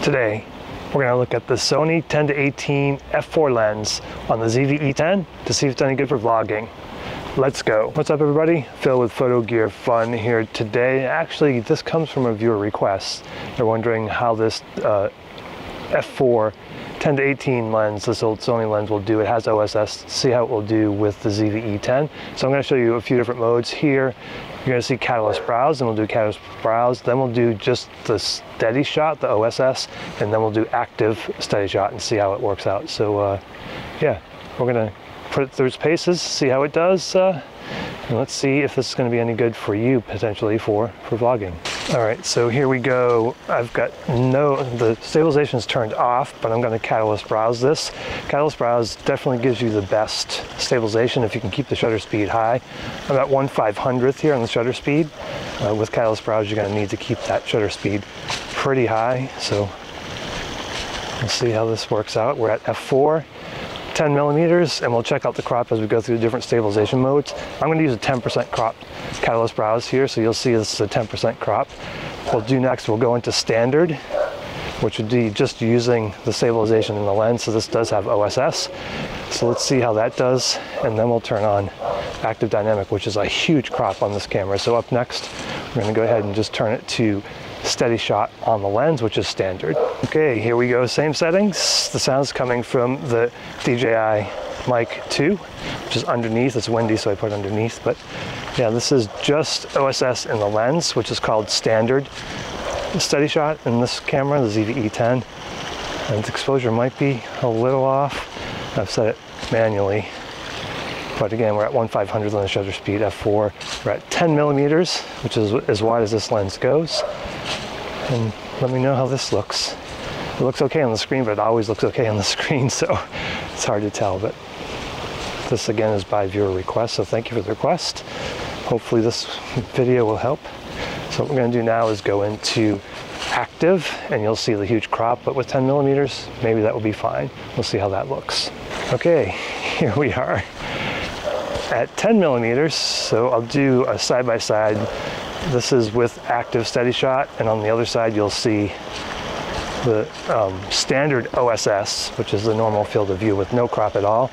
Today, we're going to look at the Sony 10-18 f4 lens on the ZV-E10 to see if it's any good for vlogging. Let's go. What's up everybody? Phil with Photo Gear Fun here today. Actually, this comes from a viewer request. They're wondering how this f4 10-18 lens, this old Sony lens, will do. It has OSS. See how it will do with the ZV-E10. So I'm going to show you a few different modes here. You're going to see catalyst browse, and we'll do catalyst browse. Then we'll do just the steady shot, the OSS, and then we'll do active steady shot and see how it works out. So yeah, we're going to put it through its paces, see how it does, and let's see if this is going to be any good for you potentially for vlogging. All right, so here we go. I've got the stabilization is turned off, but I'm going to catalyst browse this. Catalyst browse definitely gives you the best stabilization if you can keep the shutter speed high. I'm at 1/500th here on the shutter speed. With catalyst browse, you're going to need to keep that shutter speed pretty high. So we'll see how this works out. We're at f4. 10 millimeters, and we'll check out the crop as we go through the different stabilization modes. I'm going to use a 10% crop catalyst browse here, so you'll see this is a 10% crop. We'll do next, we'll go into standard, which would be just using the stabilization in the lens. So this does have OSS. So let's see how that does, and then we'll turn on active dynamic, which is a huge crop on this camera. So up next, we're going to go ahead and just turn it to steady shot on the lens, which is standard. Okay, here we go, same settings. The sound's coming from the DJI Mic 2, which is underneath. It's windy, so I put it underneath, but yeah, this is just OSS in the lens, which is called standard steady shot in this camera, the ZV-E10. And the exposure might be a little off. I've set it manually, but again, we're at 1/500th on the shutter speed, f4. We're at 10 millimeters, which is as wide as this lens goes. And let me know how this looks. It looks okay on the screen, but it always looks okay on the screen, so it's hard to tell. But this again is by viewer request, so thank you for the request. Hopefully this video will help. So what we're going to do now is go into active, and you'll see the huge crop, but with 10 millimeters, maybe that will be fine. We'll see how that looks. Okay, here we are at 10 millimeters, so I'll do a side-by-side. This is with active steady shot, and on the other side you'll see the standard OSS, which is the normal field of view with no crop at all.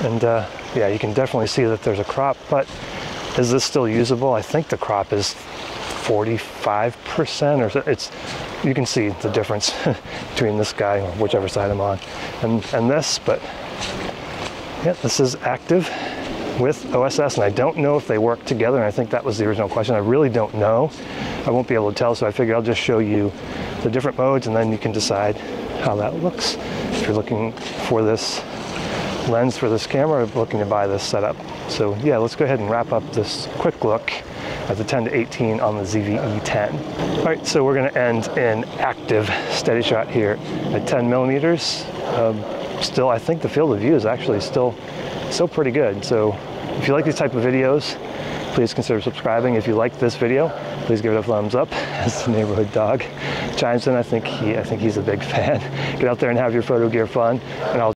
And yeah, you can definitely see that there's a crop, but is this still usable? I think the crop is 45%, or so. You can see the difference between this guy, or whichever side I'm on, and this, but yeah, this is active with OSS, and I don't know if they work together, and I think that was the original question. I really don't know. I won't be able to tell, so I figured I'll just show you the different modes, and then you can decide how that looks. If you're looking for this lens for this camera, or looking to buy this setup. So yeah, let's go ahead and wrap up this quick look at the 10-18 on the ZV-E10. All right, so we're going to end in active steady shot here at 10 millimeters. Still, I think the field of view is actually still pretty good. So if you like these type of videos, please consider subscribing. If you like this video, please give it a thumbs up. As the neighborhood dog chimes in, I think he's a big fan. Get out there and have your photo gear fun, and I'll